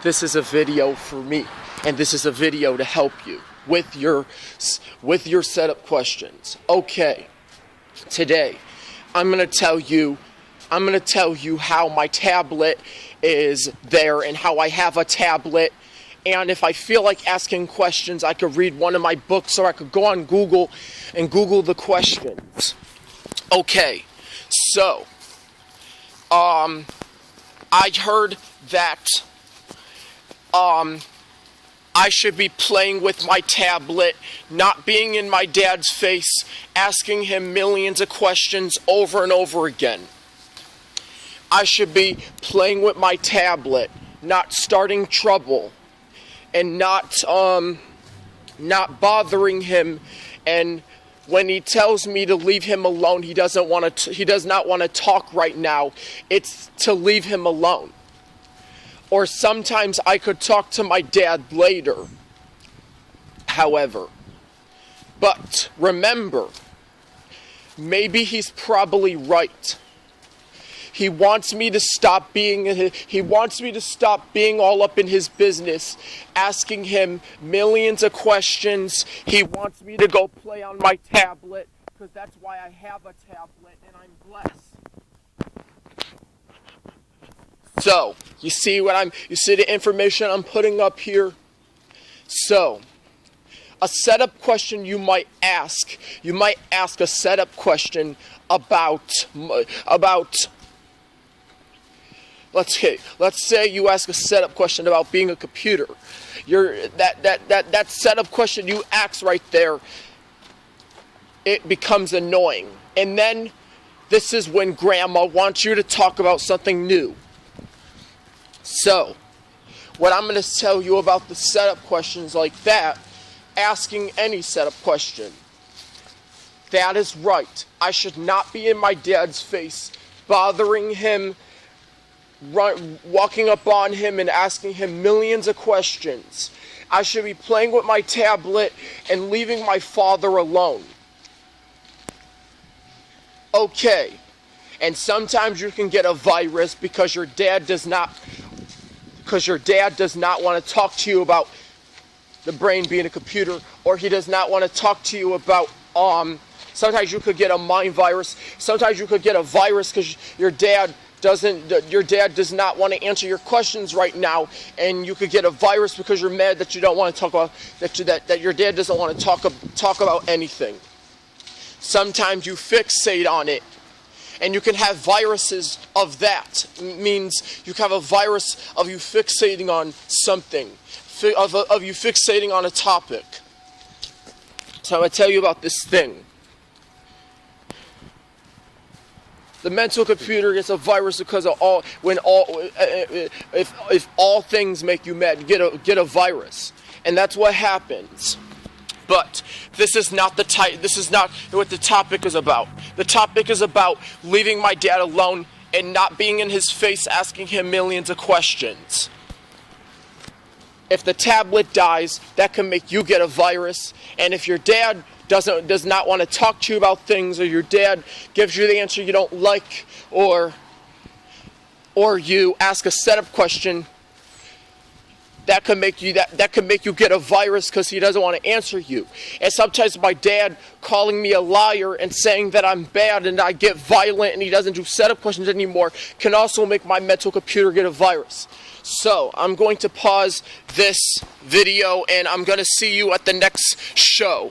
this is a video for me, and this is a video to help you with your setup questions. Okay, today I'm gonna tell you how my tablet is there and how I have a tablet. And if I feel like asking questions, I could read one of my books, or I could go on Google and Google the questions. Okay, so I heard that I should be playing with my tablet, not being in my dad's face, asking him millions of questions over and over again. I should be playing with my tablet, not starting trouble, and not bothering him. And when he tells me to leave him alone, he does not want to talk right now. It's to leave him alone. Or sometimes I could talk to my dad later. However, but remember, maybe he's probably right. He wants me to stop being all up in his business, asking him millions of questions. He wants me to go play on my tablet, because that's why I have a tablet and I'm blessed. So, you see the information I'm putting up here? So, a setup question you might ask a setup question about let's say you ask a setup question about being a computer. That setup question you ask right there, it becomes annoying. And then this is when grandma wants you to talk about something new. So, what I'm going to tell you about the setup questions like that, asking any setup question. That is right. I should not be in my dad's face, bothering him, walking up on him and asking him millions of questions. I should be playing with my tablet and leaving my father alone. Okay. And sometimes you can get a virus because your dad does not want to talk to you about the brain being a computer, or he does not want to talk to you about sometimes you could get a mind virus. Sometimes you could get a virus because your dad does not want to answer your questions right now, and you could get a virus because you're mad that you don't want to talk about that your dad doesn't want to talk about anything. Sometimes you fixate on it, and you can have viruses of that. It means you can have a virus of you fixating on something, of you fixating on a topic. So I'm going to tell you about this thing. The mental computer gets a virus because of if all things make you mad, get a virus, and that's what happens. But this is not what the topic is about. The topic is about leaving my dad alone and not being in his face, asking him millions of questions. If the tablet dies, that can make you get a virus, and if your dad does not want to talk to you about things, or your dad gives you the answer you don't like, or you ask a setup question, that could make you get a virus because he doesn't want to answer you. And sometimes my dad calling me a liar and saying that I'm bad and I get violent and he doesn't do setup questions anymore can also make my mental computer get a virus. So I'm going to pause this video and I'm going to see you at the next show.